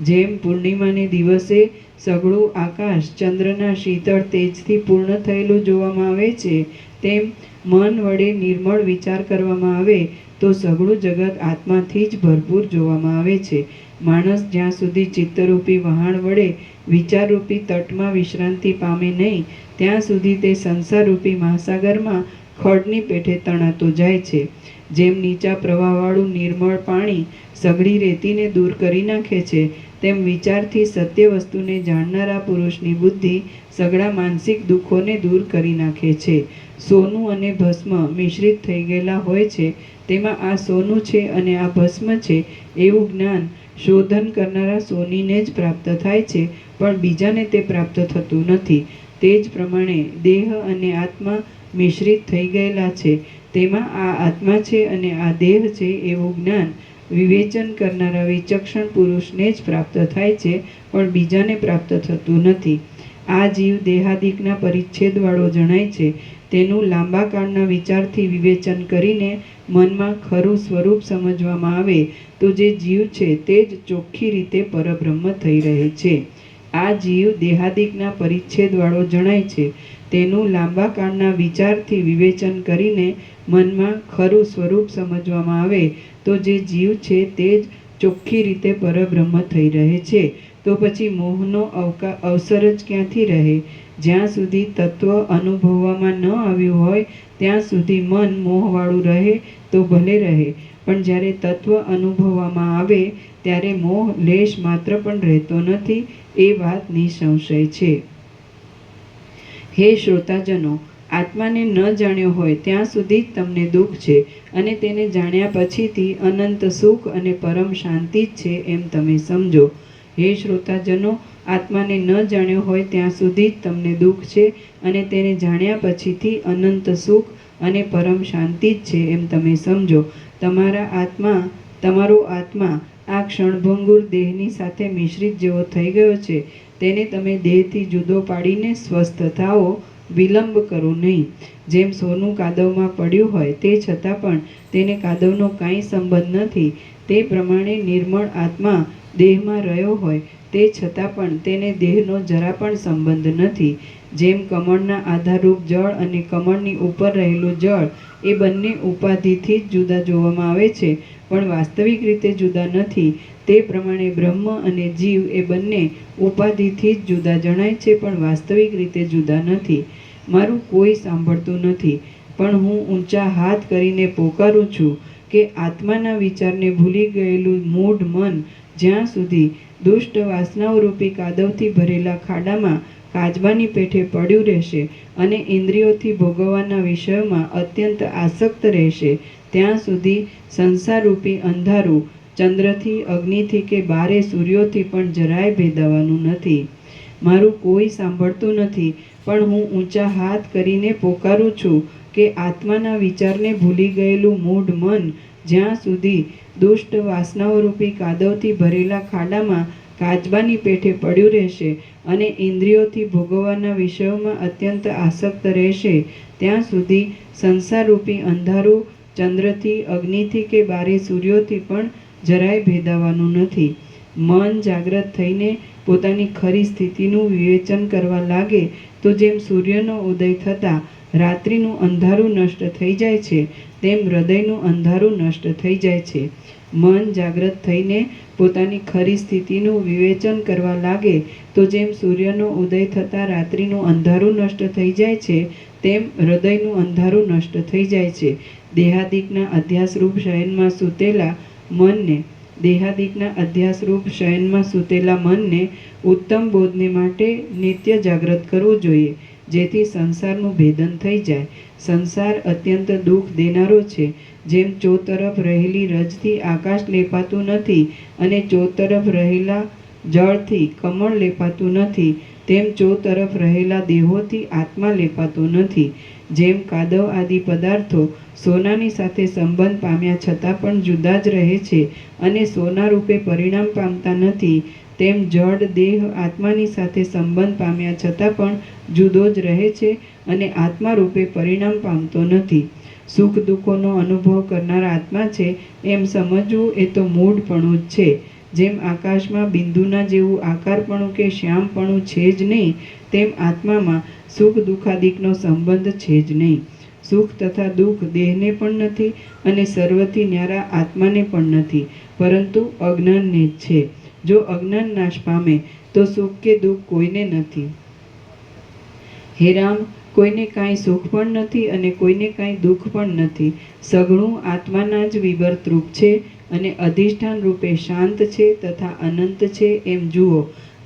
જેમ પૂર્ણિમાને દિવસે સઘળું આકાશ ચંદ્રના શીતળ તેજથી પૂર્ણ થયેલું જોવામાં આવે છે, તેમ મન વડે નિર્મળ વિચાર કરવામાં આવે તો સઘળું જગત આત્માથી જ ભરપૂર જોવામાં આવે છે. માણસ જ્યાં સુધી ચિત્તરૂપી વહાણ વડે વિચારરૂપી તટમાં વિશ્રાંતિ પામે નહીં ત્યાં સુધી તે સંસારરૂપી મહાસાગરમાં ખડની પેઠે તણાતો જાય છે. જેમ નીચા પ્રવાહવાળું નિર્મળ પાણી સઘળી રેતીને દૂર કરી નાખે છે, તેમ વિચારથી સત્ય વસ્તુને જાણનારા પુરુષની બુદ્ધિ સઘળા માનસિક દુઃખોને દૂર કરી નાખે છે. સોનું અને ભસ્મ મિશ્રિત થઈ ગયેલા હોય છે, તેમાં આ સોનું છે અને આ ભસ્મ છે એવું જ્ઞાન શોધન કરનારા સોનીને જ પ્રાપ્ત થાય છે, પણ બીજાને તે પ્રાપ્ત થતું નથી. તે જ પ્રમાણે દેહ અને આત્મા મિશ્રિત થઈ ગયેલા છે, તેમાં આ આત્મા છે અને આ દેહ છે એવું જ્ઞાન વિવેચન કરનારા વિચક્ષણ પુરુષને જ પ્રાપ્ત થાય છે, પણ બીજાને પ્રાપ્ત થતું નથી. આ જીવ દેહાદિકના પરિચ્છેદવાળો જણાય છે. તેનું લાંબા કાળના વિચારથી વિવેચન કરીને મનમાં ખરું સ્વરૂપ સમજવામાં આવે તો જે જીવ છે તે જ ચોખ્ખી રીતે પરબ્રહ્મ થઈ રહે છે. આ જીવ દેહાદિકના પરિચ્છેદવાળો જણાય છે. તેનું લાંબા કાળના વિચારથી વિવેચન કરીને મનમાં ખરું સ્વરૂપ સમજવામાં આવે તો જે જીવ છે તે જ ચોખ્ખી રીતે પરબ્રહ્મ થઈ રહે છે. તો પછી મોહનો અવસર જ ક્યાંથી રહે? જ્યાં સુધી તત્વ અનુભવવામાં ન આવ્યું હોય ત્યાં સુધી મન મોહવાળું રહે તો ભલે રહે, પણ જ્યારે તત્વ અનુભવવામાં આવે ત્યારે મોહ લેશ માત્ર પણ રહેતો નથી, એ વાત નિસંશય છે. હે શ્રોતાજનો, આત્માને ન જાણ્યો હોય ત્યાં સુધી જ તમને દુઃખ છે અને તેને જાણ્યા પછીથી અનંત સુખ અને પરમ શાંતિ જ છે એમ તમે સમજો. હે શ્રોતાજનો, આત્માને ન જાણ્યો હોય ત્યાં સુધી જ તમને દુઃખ છે અને તેને જાણ્યા પછીથી અનંત સુખ અને પરમ શાંતિ જ છે એમ તમે સમજો. તમારો આત્મા આ ક્ષણભંગુર દેહની સાથે મિશ્રિત જેવો થઈ ગયો છે. તેને તમે દેહથી જુદો પાડીને સ્વસ્થ થાઓ, વિલંબ કરો નહીં. જેમ સોનું કાદવમાં પડ્યું હોય તે છતાં પણ તેને કાદવનો કાંઈ સંબંધ નથી, તે પ્રમાણે નિર્મળ આત્મા દેહમાં રહ્યો હોય તે છતાં પણ તેને દેહનો જરા પણ સંબંધ નથી. જેમ કમળના આધારરૂપ જળ અને કમળની ઉપર રહેલું જળ એ બંને ઉપાધિથી જ જુદા જોવામાં આવે છે, પણ વાસ્તવિક રીતે જુદા નથી, તે પ્રમાણે બ્રહ્મ અને જીવ એ બંને ઉપાધિથી જ જુદા જણાય છે, પણ વાસ્તવિક રીતે જુદા નથી. મારું કોઈ સાંભળતું નથી. પણ હું ઊંચા હાથ કરીને પોકારું છું કે આત્માના વિચારને ભૂલી ગયેલું મૂઢ મન જ્યાં સુધી દુષ્ટ વાસનાઓરૂપી કાદવથી ભરેલા ખાડામાં કાચબાની પેઠે પડ્યું રહેશે અને ઇન્દ્રિયોથી ભોગવવાના વિષયોમાં અત્યંત આસક્ત રહેશે, ત્યાં સુધી સંસારરૂપી અંધારું ચંદ્રથી, અગ્નિથી કે બારે સૂર્યોથી પણ જરાય ભેદાવાનું નથી. મારું કોઈ સાંભળતું નથી, પણ હું ઊંચા હાથ કરીને પોકારું છું કે આત્માના વિચારને ભૂલી ગયેલું મૂઢ મન જ્યાં સુધી દુષ્ટ વાસનાઓરૂપી કાદવથી ભરેલા ખાડામાં કાચબાની પેઠે પડ્યું રહેશે અને ઇન્દ્રિયોથી ભોગવવાના વિષયોમાં અત્યંત આસક્ત રહેશે, ત્યાં સુધી સંસારરૂપી અંધારું ચંદ્રથી, અગ્નિથી કે બારે સૂર્યોથી પણ જરાય ભેદાવાનું નથી. મન જાગ્રત થઈને પોતાની ખરી સ્થિતિનું વિવેચન કરવા લાગે તો જેમ સૂર્યનો ઉદય થતાં રાત્રિનું અંધારું નષ્ટ થઈ જાય છે, તેમ હૃદયનું અંધારું નષ્ટ થઈ જાય છે. મન જાગ્રત થઈને પોતાની ખરી સ્થિતિનું વિવેચન કરવા લાગે તો જેમ સૂર્યનો ઉદય થતાં રાત્રિનું અંધારું નષ્ટ થઈ જાય છે, તેમ હૃદયનું અંધારું નષ્ટ થઈ જાય છે. દેહાદિકના અધ્યાસરૂપ શયનમાં સૂતેલા મનને ઉત્તમ બોધને માટે નિત્ય જાગ્રત કરવું જોઈએ, જેથી સંસારનું ભેદન થઈ જાય. સંસાર અત્યંત દુઃખ દેનારો છે. જેમ ચોતરફ રહેલી રજથી આકાશ લેપાતું નથી અને ચોતરફ રહેલા જળથી કમળ લેપાતું નથી, તેમ ચોતરફ રહેલા દેહોથી આત્મા લેપાતો નથી. જેમ કાદવ આદિ પદાર્થો સોનાની સાથે સંબંધ પામ્યા છતાં પણ જુદા જ રહે છે અને સોના રૂપે પરિણામ પામતા નથી, તેમ જડ દેહ આત્માની સાથે સંબંધ પામ્યા છતાં પણ જુદો જ રહે છે અને આત્મા રૂપે પરિણામ પામતો નથી. સુખ દુઃખોનો અનુભવ કરનાર આત્મા છે એમ સમજવું એ તો મૂઢપણું જ છે. જેમ આકાશમાં બિંદુના જેવું આકારપણું કે શ્યામપણું છે જ નહીં, તેમ આત્મામાં સુખ દુઃખાદિકનો સંબંધ છે જ નહીં. સુખ તથા દુઃખ દેહને પણ નથી અને સર્વથી ન્યારા આત્માને પણ નથી, પરંતુ અજ્ઞાનને જ છે. જો અજ્ઞાન નાશ પામે તો સુખ કે દુઃખ કોઈને નથી. હે રામ, કોઈને કાંઈ સુખ પણ નથી અને કોઈને કાંઈ દુઃખ પણ નથી. સઘળું આત્માના જ વિવર્ત રૂપ છે અને અધિષ્ઠાન રૂપે શાંત છે તથા અનંત છે એમ જુઓ.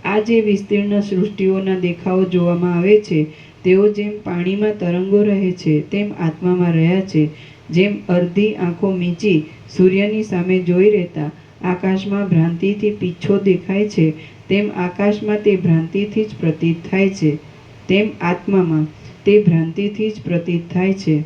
આ જે વિસ્તીર્ણ સૃષ્ટિઓના દેખાવો જોવામાં આવે છે, તેઓ જેમ પાણીમાં તરંગો રહે છે તેમ આત્મામાં રહ્યા છે. જેમ અડધી આંખો મીચી સૂર્યની સામે જોઈ રહેતા આકાશમાં ભ્રાંતિથી પીછો દેખાય છે, તેમ આકાશમાં તે ભ્રાંતિથી જ પ્રતીત થાય છે, તેમ આત્મામાં તે ભ્રાંતિથી જ પ્રતીત થાય છે.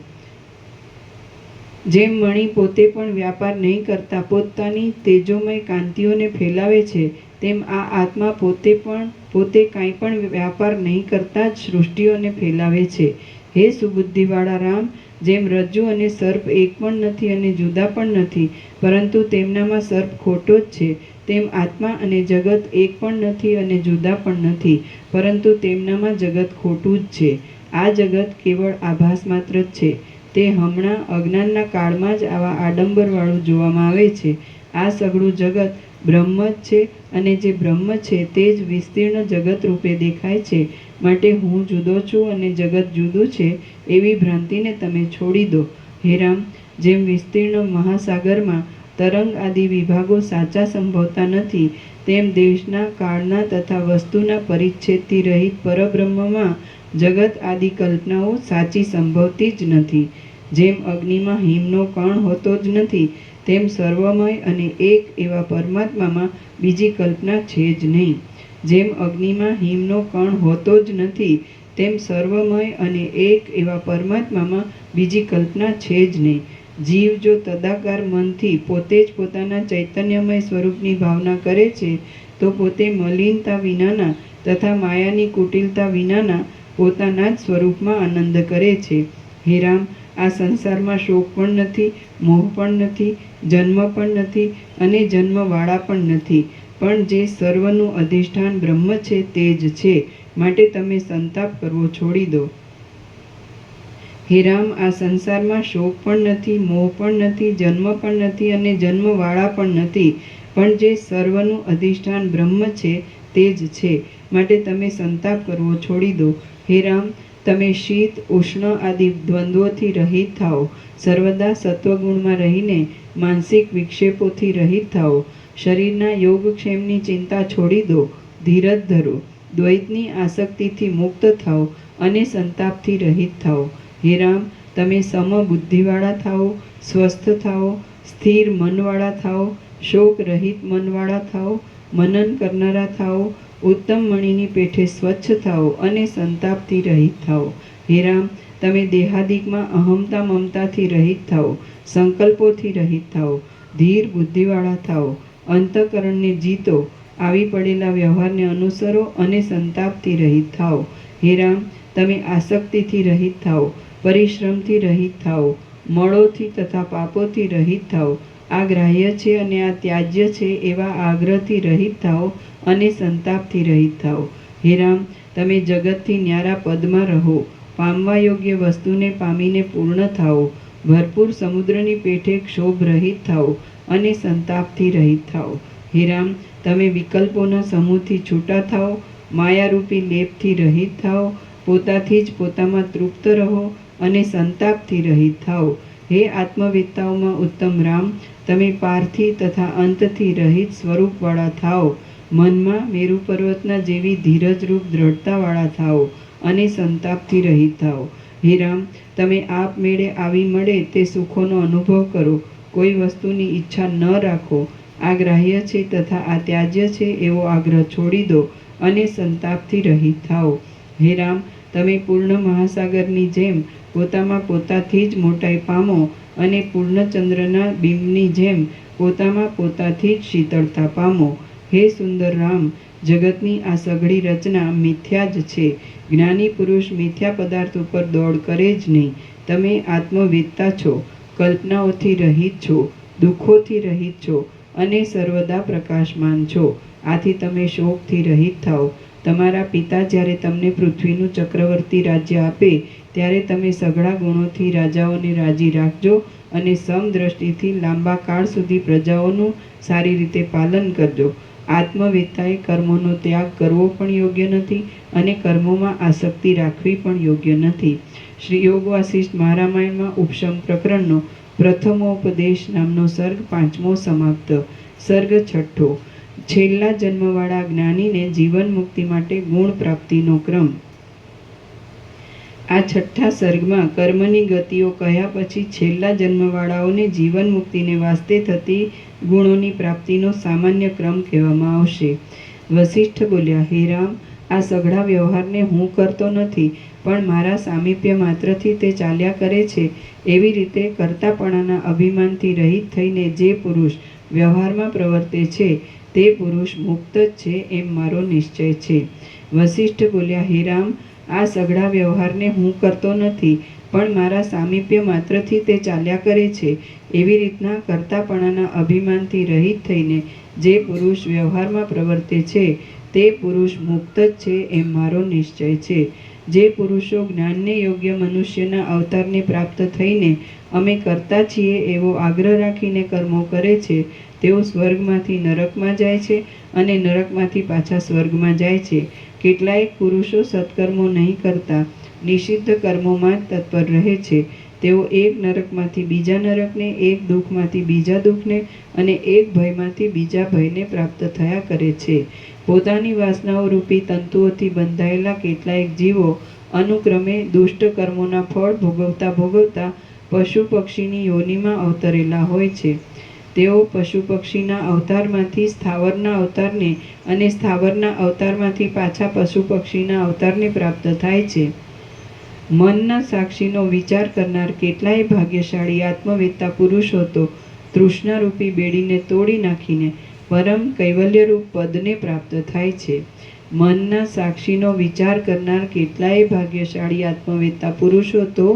જેમ મણિ પોતે પણ વ્યાપાર નહીં કરતા પોતાની તેજોમય કાંતિઓને ફેલાવે છે, તેમ આ આત્મા પોતે કાંઈ પણ વ્યાપાર નહીં કરતા જ સૃષ્ટિઓને ફેલાવે છે. હે સુબુદ્ધિવાળા રામ, જેમ રજ્જુ અને સર્પ એક પણ નથી અને જુદા પણ નથી, પરંતુ તેમનામાં સર્પ ખોટો જ છે, તેમ આત્મા અને જગત એક પણ નથી અને જુદા પણ નથી, પરંતુ તેમનામાં જગત ખોટું જ છે. આ જગત કેવળ આભાસ માત્ર જ છે. તે હમણાં અજ્ઞાનના કાળમાં જ આવા આડંબરવાળું જોવામાં આવે છે. આ સઘળું જગત બ્રહ્મ જ છે અને જે બ્રહ્મ છે તે જ વિસ્તીર્ણ જગત રૂપે દેખાય છે. માટે હું જુદો છું અને જગત જુદું છે એવી ભ્રાંતિને તમે છોડી દો. હે રામ, જેમ વિસ્તીર્ણ મહાસાગરમાં તરંગ આદિ વિભાગો સાચા સંભવતા નથી, તેમ દેશના, કાળના તથા વસ્તુના પરિચ્છેદથી રહિત પરબ્રહ્મમાં જગત આદિ કલ્પનાઓ સાચી સંભવતી જ નથી. જેમ અગ્નિમાં હિમનો કણ હોતો જ નથી, તેમ સર્વમય અને એક એવા પરમાત્મામાં બીજી કલ્પના છે જ નહીં. જેમ અગ્નિમાં હિમનો કણ હોતો જ નથી, તેમ સર્વમય અને એક એવા પરમાત્મામાં બીજી કલ્પના છે જ નહીં. જીવ જો તદાકાર મનથી પોતે જ પોતાના ચૈતન્યમય સ્વરૂપની ભાવના કરે છે, તો પોતે મલિનતા વિનાના તથા માયાની કુટિલતા વિનાના પોતાના જ સ્વરૂપમાં આનંદ કરે છે. હે રામ, આ સંસારમાં શોક પણ નથી, મોહ પણ નથી, જન્મ પણ નથી અને જન્મવાળા પણ નથી, પણ જે સર્વનું અધિષ્ઠાન બ્રહ્મ છે તે જ છે. માટે તમે સંતાપ કરવો છોડી દો. હે રામ, આ સંસારમાં શોક પણ નથી, મોહ પણ નથી, જન્મ પણ નથી અને જન્મવાળા પણ નથી, પણ જે સર્વનું અધિષ્ઠાન બ્રહ્મ છે તે જ છે. માટે તમે સંતાપ કરવો છોડી દો. હે રામ, તમે શીત ઉષ્ણ આદિ દ્વંદ્વોથી રહિત થાઓ. સર્વદા સત્વગુણમાં રહીને માનસિક વિક્ષેપોથી રહિત થાઓ. શરીરના યોગક્ષેમની ચિંતા છોડી દો. ધીરજ ધરો. દ્વૈતની આસક્તિથી મુક્ત થાઓ અને સંતાપથી રહિત થાઓ. હે રામ, તમે સમબુદ્ધિવાળા થાઓ, સ્વસ્થ થાઓ, સ્થિર મનવાળા થાઓ, શોક રહિત મનવાળા થાઓ, મનન કરનારા થાઓ, ઉત્તમ મણીની પેઠે સ્વચ્છ થાઓ અને સંતાપથી રહિત થાઓ. હે રામ, તમે દેહાદિકમાં અહમતા મમતાથી રહિત થાઓ, સંકલ્પોથી રહિત થાઓ, ધીર બુદ્ધિવાળા થાઓ, અંતઃકરણને જીતો, આવી પડેલા વ્યવહારને અનુસરો અને સંતાપથી રહિત થાઓ. હે રામ, તમે આસક્તિથી રહિત થાઓ, પરિશ્રમથી રહિત થાઓ, મળોથી તથા પાપોથી રહિત થાઓ. આ ગ્રાહ્ય છે અને આ ત્યાજ્ય છે એવા આગ્રહથી રહિત થાઓ અને સંતાપથી રહિત થાઓ. હે રામ, તમે જગતથી ન્યારા પદમાં રહો. પામવા યોગ્ય વસ્તુને પામીને પૂર્ણ થાઓ. ભરપૂર સમુદ્રની પેઠે ક્ષોભ રહિત થાઓ અને સંતાપથી રહિત થાઓ. હે રામ, તમે વિકલ્પોના સમૂહથી છૂટા થાઓ, માયારૂપી લેપથી રહિત થાઓ, પોતાથી જ પોતામાં તૃપ્ત રહો અને સંતાપથી રહિત થાઓ. હે આત્મવેત્તાઓમાં ઉત્તમ રામ, તમે પારથી તથા અંતથી રહિત સ્વરૂપવાળા થાઓ. મનમાં મેરુ પર્વતના જેવી ધીરજરૂપ દ્રઢતાવાળા થાઓ અને સંતાપથી રહિત થાઓ. હે રામ, તમે આપમેળે આવી મળે તે સુખોનો અનુભવ કરો. કોઈ વસ્તુની ઈચ્છા ન રાખો. આ ગ્રાહ્ય છે તથા આ ત્યાજ્ય છે એવો આગ્રહ છોડી દો અને સંતાપથી રહિત થાઓ. હે રામ, તમે પૂર્ણ મહાસાગરની જેમ પોતામાં પોતાથી જ મોટાઈ પામો અને પૂર્ણચંદ્રના બિંબની જેમ પોતામાં પોતાથી જ શીતળતા પામો. હે સુંદર રામ, જગતની આ સઘળી રચના મિથ્યા જ છે. જ્ઞાની પુરુષ મિથ્યા પદાર્થ ઉપર દોડ કરે જ નહીં. તમે આત્મવેત્તા છો, કલ્પનાઓથી રહિત છો, દુઃખોથી રહિત છો અને સર્વદા પ્રકાશમાન છો. આથી તમે શોકથી રહિત થાઓ. તમારા પિતા જ્યારે તમને પૃથ્વીનું ચક્રવર્તી રાજ્ય આપે ત્યારે તમે સઘળા ગુણોથી રાજાઓને રાજી રાખજો અને સમદ્રષ્ટિથી લાંબા કાળ સુધી પ્રજાઓનું સારી રીતે પાલન કરજો. આત્મવેત્તાએ કર્મોનો ત્યાગ કરવો પણ યોગ્ય નથી અને કર્મોમાં આસક્તિ રાખવી પણ યોગ્ય નથી. શ્રી યોગ વાસિષ્ઠ મહારામાયણમાં ઉપશમ પ્રકરણનો પ્રથમોપદેશ નામનો સર્ગ 5મો સમાપ્ત. સર્ગ 6. છેલ્લા જન્મવાળા જ્ઞાનીને જીવન મુક્તિ માટે ગુણ પ્રાપ્તિનો ક્રમ. આ 6થા સર્ગમાં કર્મની ગતિઓ કહ્યા પછી છેલ્લા જન્મવાળાઓને જીવન મુક્તિને વાસ્તે થતી ગુણોની પ્રાપ્તિનો સામાન્ય ક્રમ કહેવામાં આવશે. વસિષ્ઠ બોલ્યા, હે રામ, આ સઘળા વ્યવહારને હું કરતો નથી, પણ મારા સામીપ્ય માત્રથી તે ચાલ્યા કરે છે. એવી રીતે કર્તાપણાના અભિમાનથી રહિત થઈને જે પુરુષ વ્યવહારમાં પ્રવર્તે છે તે પુરુષ મુક્ત જ છે એમ મારો નિશ્ચય છે. વસિષ્ઠ બોલ્યા, હે રામ, આ સઘળા વ્યવહારને હું કરતો નથી, પણ મારા સામીપ્ય માત્રથી તે ચાલ્યા કરે છે. એવી રીતના કર્તાપણાના અભિમાનથી રહિત થઈને જે પુરુષ વ્યવહારમાં પ્રવર્તે છે તે પુરુષ મુક્ત જ છે એમ મારો નિશ્ચય છે. જે પુરુષો જ્ઞાનને યોગ્ય મનુષ્યના અવતારને પ્રાપ્ત થઈને અમે કરતા છીએ એવો આગ્રહ રાખીને કર્મો કરે છે તેઓ સ્વર્ગમાંથી નરકમાં જાય છે અને નરકમાંથી પાછા સ્વર્ગમાં જાય છે. કેટલાયક પુરુષો સત્કર્મો નહીં કરતા નિષિદ્ધ કર્મોમાં જ તત્પર રહે છે. તેઓ એક નરકમાંથી બીજા નરકને, એક દુઃખમાંથી બીજા દુઃખને અને એક ભયમાંથી બીજા ભયને પ્રાપ્ત થયા કરે છે. પોતાની વાસનાઓ રૂપી તંતુઓથી બંધાયેલા કેટલાયક જીવો અનુક્રમે દુષ્ટ કર્મોના ફળ ભોગવતા ભોગવતા પશુ પક્ષીની યોનિમાં અવતરેલા હોય છે. તેઓ પશુ પક્ષીના અવતારમાંથી સ્થાવરના અવતારને અને સ્થાવરના અવતારમાંથી પાછા પશુ પક્ષીના અવતારને પ્રાપ્ત થાય છે. મનના સાક્ષીનો વિચાર કરનાર કેટલાય ભાગ્યશાળી આત્મવેત્તા પુરુષો તો તૃષ્ણારૂપી બેડીને તોડી નાખીને પરમ કૈવલ્યરૂપ પદને પ્રાપ્ત થાય છે. મનના સાક્ષીનો વિચાર કરનાર કેટલાય ભાગ્યશાળી આત્મવેત્તા પુરુષો તો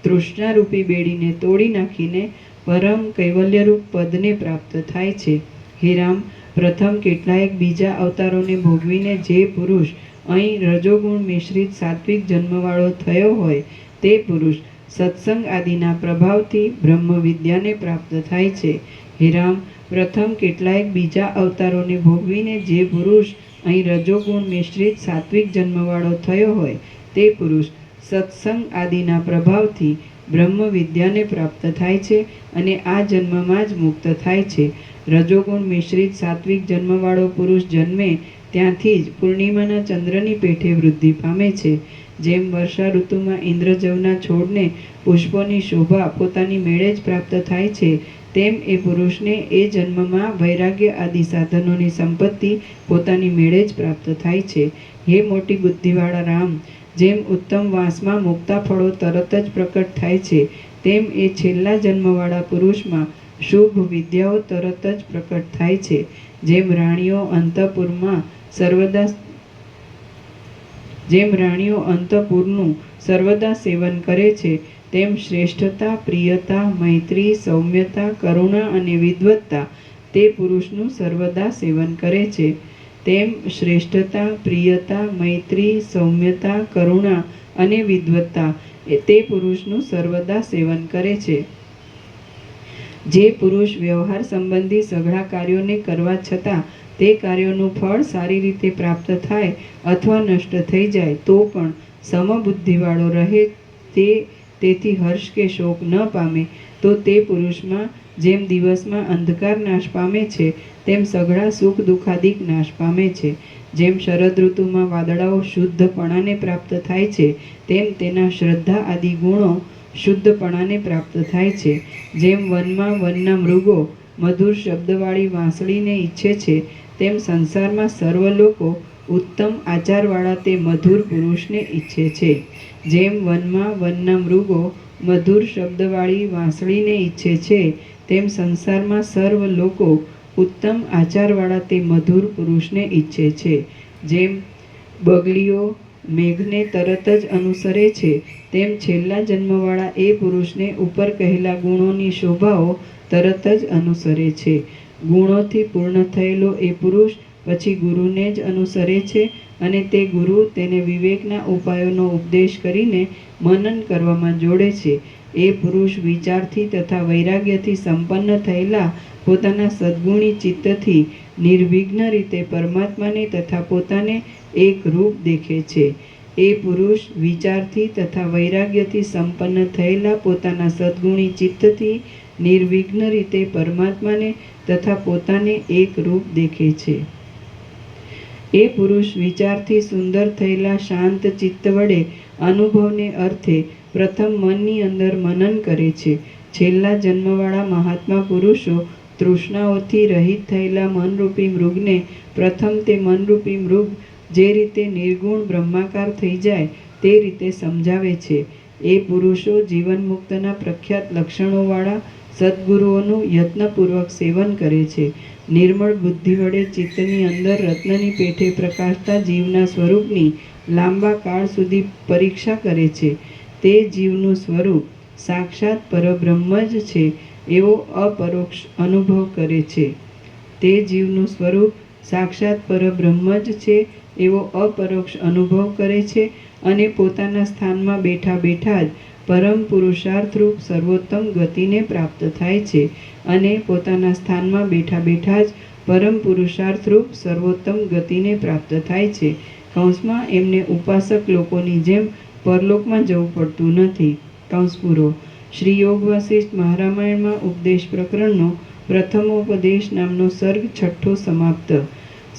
તૃષ્ણારૂપી બેડીને તોડી નાખીને પરમ કૈવલ્યરૂપ પદને પ્રાપ્ત થાય છે. હે રામ, પ્રથમ કેટલાયક બીજા અવતારોને ભોગવીને જે પુરુષ અહીં રજોગુણ મિશ્રિત સાત્વિક જન્મવાળો થયો હોય તે પુરુષ સત્સંગ આદિના પ્રભાવથી બ્રહ્મ વિદ્યાને પ્રાપ્ત થાય છે. હે રામ, પ્રથમ કેટલાયક બીજા અવતારોને ભોગવીને જે પુરુષ અહીં રજોગુણ મિશ્રિત સાત્વિક જન્મવાળો થયો હોય તે પુરુષ સત્સંગ આદિના પ્રભાવથી બ્રહ્મ વિદ્યાને પ્રાપ્ત થાય છે અને આ જન્મમાં જ મુક્ત થાય છે. રજોગુણ મિશ્રિત સાત્વિક જન્મવાળો પુરુષ જન્મે ત્યાંથી જ પૂર્ણિમાના ચંદ્રની પેઠે વૃદ્ધિ પામે છે. જેમ વર્ષા ઋતુમાં ઇન્દ્રજવના છોડને પુષ્પોની શોભા પોતાની મેળે જ પ્રાપ્ત થાય છે, તેમ એ પુરુષને એ જન્મમાં વૈરાગ્ય આદિ સાધનોની સંપત્તિ પોતાની મેળે જ પ્રાપ્ત થાય છે. હે મોટી બુદ્ધિવાળા રામ, જેમ ઉત્તમ વાંસમાં મુક્તા ફળો તરત જ પ્રકટ થાય છે, તેમ એ છેલ્લા જન્મવાળા પુરુષમાં શુભ વિદ્યાઓ તરત જ પ્રકટ થાય છે. જેમ રાણીઓ અંતઃપુરનું સર્વદા સેવન કરે છે, તેમ શ્રેષ્ઠતા, પ્રિયતા, મૈત્રી, સૌમ્યતા, કરુણા અને વિદ્વત્તા તે પુરુષનું સર્વદા સેવન કરે છે. તેમ શ્રેષ્ઠતા, પ્રિયતા, મૈત્રી, સૌમ્યતા, કરુણા અને વિદ્વત્તા તે પુરુષનું સર્વદા સેવન કરે છે. જે પુરુષ વ્યવહાર સંબંધી સઘળા કાર્યોને કરવા છતાં તે કાર્યોનું ફળ સારી રીતે પ્રાપ્ત થાય અથવા નષ્ટ થઈ જાય તો પણ સમબુદ્ધિવાળો રહે, તેથી હર્ષ કે શોક ન પામે, તો તે પુરુષમાં જેમ દિવસમાં અંધકાર નાશ પામે છે, તેમ સઘળા સુખ દુઃખાદિક નાશ પામે છે. જેમ શરદ ઋતુમાં વાદળાઓ શુદ્ધપણાને પ્રાપ્ત થાય છે, તેમ તેના શ્રદ્ધા આદિ ગુણો શુદ્ધપણાને પ્રાપ્ત થાય છે. જેમ વનમાં વનના મૃગો મધુર શબ્દવાળી વાંસળીને ઈચ્છે છે, તેમ સંસારમાં સર્વ લોકો ઉત્તમ આચારવાળા તે મધુર પુરુષને ઈચ્છે છે. જેમ વનમાં વનના મૃગો મધુર શબ્દવાળી વાંસળીને ઈચ્છે છે, તેમ સંસારમાં સર્વ લોકો ઉત્તમ આચારવાળા તે મધુર પુરુષને ઈચ્છે છે. જેમ બગલીઓ મેઘને તરત જ અનુસરે છે, તેમ છેલ્લા જન્મવાળા એ પુરુષને ઉપર કહેલા ગુણોની શોભાઓ તરત જ અનુસરે છે. ગુણોથી પૂર્ણ થયેલો એ પુરુષ પછી ગુરુને જ અનુસરે છે અને તે ગુરુ તેને વિવેકના ઉપાયોનો ઉપદેશ કરીને મનન કરવામાં જોડે છે. એ પુરુષ વિચારથી તથા વૈરાગ્યથી સંપન્ન થયેલા પોતાના સદ્ગુણી ચિત્તથી નિર્વિઘ્ન રીતે પરમાત્માને તથા પોતાને એક રૂપ દેખે છે. એ પુરુષ વિચારથી તથા વૈરાગ્યથી સંપન્ન થયેલા પોતાના સદ્ગુણી ચિત્તથી નિર્વિઘ્ન રીતે પરમાત્માને તથા પોતાને એક રૂપ દેખે છે. એ પુરુષ વિચારથી સુંદર થયેલા શાંત ચિત્ત વડે અનુભવને અર્થે પ્રથમ મનની અંદર મનન કરે છે. છેલ્લા જન્મવાળા મહાત્મા પુરુષો તૃષ્ણાઓથી રહિત થયેલા મનરૂપી મૃગને પ્રથમ તે મનરૂપી મૃગ જે રીતે નિર્ગુણ બ્રહ્માકાર થઈ જાય તે રીતે સમજાવે છે. એ પુરુષો જીવન મુક્તના પ્રખ્યાત લક્ષણોવાળા સદ્ગુરુઓનું યત્નપૂર્વક સેવન કરે છે. નિર્મળ બુદ્ધિ વડે ચિત્તની અંદર રત્નની પેઠે પ્રકાશતા જીવના સ્વરૂપની લાંબા કાળ સુધી પરીક્ષા કરે છે. તે જીવનું સ્વરૂપ સાક્ષાત પરબ્રહ્મ જ છે એવો અપરોક્ષ અનુભવ કરે છે. તે જીવનું સ્વરૂપ સાક્ષાત પરબ્રહ્મ જ છે એવો અપરોક્ષ અનુભવ કરે છે અને પોતાના સ્થાનમાં બેઠા બેઠા જ પરમ પુરુષાર્થરૂપ સર્વોત્તમ ગતિને પ્રાપ્ત થાય છે અને પોતાના સ્થાનમાં બેઠા બેઠા જ પરમ પુરુષાર્થરૂપ સર્વોત્તમ ગતિને પ્રાપ્ત થાય છે. કૌંસમાં એમને ઉપાસક લોકોની જેમ પરલોકમાં જવું પડતું નથી. કૌંસ પૂરો. શ્રી યોગ વાસિષ્ઠ મહારામાયણમાં ઉપદેશ પ્રકરણનો પ્રથમોપદેશ નામનો સર્ગ છઠ્ઠો સમાપ્ત.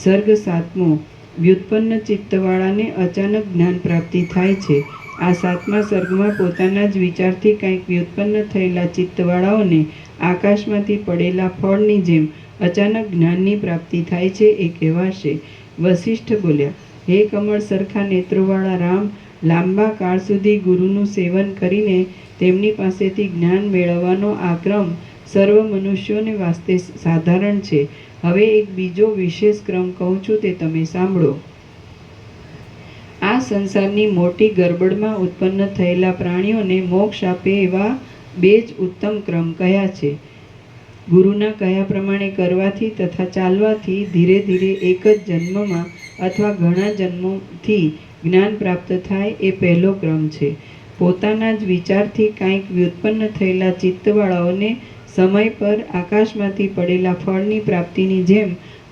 સર્ગ સાતમો. વ્યુત્પન્ન ચિત્તવાળાને અચાનક જ્ઞાન પ્રાપ્તિ થાય છે. આ સાતમા સર્ગમાં પોતાના જ વિચારથી કંઈક વ્યુત્પન્ન થયેલા ચિત્તવાળાઓને આકાશમાંથી પડેલા ફળની જેમ અચાનક જ્ઞાનની પ્રાપ્તિ થાય છે એ કહેવાશે. વસિષ્ઠ બોલ્યા, હે કમળ સરખા નેત્રોવાળા રામ, લાંબા કાળ સુધી ગુરુનું સેવન કરીને તેમની પાસેથી જ્ઞાન મેળવવાનો આ ક્રમ સર્વ મનુષ્યોને વાસ્તે સાધારણ છે. હવે એક બીજો વિશેષ ક્રમ કહું છું તે તમે સાંભળો. આ સંસારની મોટી ગરબડમાં ઉત્પન્ન થયેલા પ્રાણીઓને મોક્ષ આપે એવા બે જ ઉત્તમ ક્રમ કયા છે. ગુરુના કહ્યા પ્રમાણે કરવાથી તથા ચાલવાથી ધીરે ધીરે એક જ જન્મમાં અથવા ઘણા જન્મોથી જ્ઞાન પ્રાપ્ત થાય એ પહેલો ક્રમ છે. પોતાના જ વિચારથી કાંઈક વ્યુત્પન્ન થયેલા ચિત્તવાળાઓને સમય પર આકાશમાંથી પડેલા ફળની પ્રાપ્તિની જેમ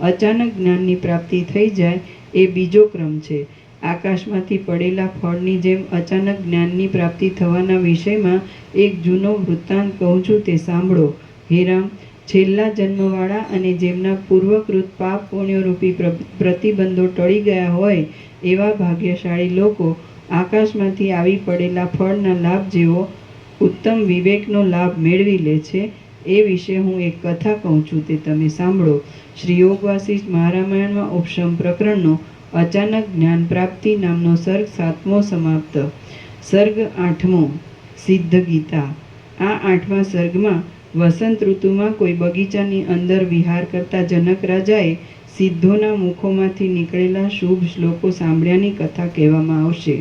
અચાનક જ્ઞાનની પ્રાપ્તિ થઈ જાય એ બીજો ક્રમ છે. આકાશમાંથી પડેલા ફળની જેમ અચાનક જ્ઞાનની પ્રાપ્તિ થવાના વિષયમાં એક જૂનો વૃત્તાંત કહું છું, તે સાંભળો. હે રામ, છેલ્લા જન્મવાળા અને જેમના પૂર્વકૃત પાપ પુણ્યરૂપી પ્રતિબંધો ટળી ગયા હોય એવા ભાગ્યશાળી લોકો આકાશમાંથી આવી પડેલા ફળના લાભ જેવો ઉત્તમ વિવેકનો લાભ મેળવી લે છે. એ વિશે હું એક કથા કહું છું, તે તમે સાંભળો. શ્રી યોગ વાસિષ્ઠ મહારામાયણમાં ઉપશમ પ્રકરણનો અચાનક જ્ઞાન પ્રાપ્તિ નામનો સર્ગ 7મો સમાપ્ત. સર્ગ 8મો, સિદ્ધ ગીતા. આ 8મા સર્ગમાં વસંત ઋતુમાં કોઈ બગીચાની અંદર વિહાર કરતા જનક રાજાએ સિદ્ધોના મુખોમાંથી નીકળેલા શુભ શ્લોકો સાંભળ્યાની કથા કહેવામાં આવશે.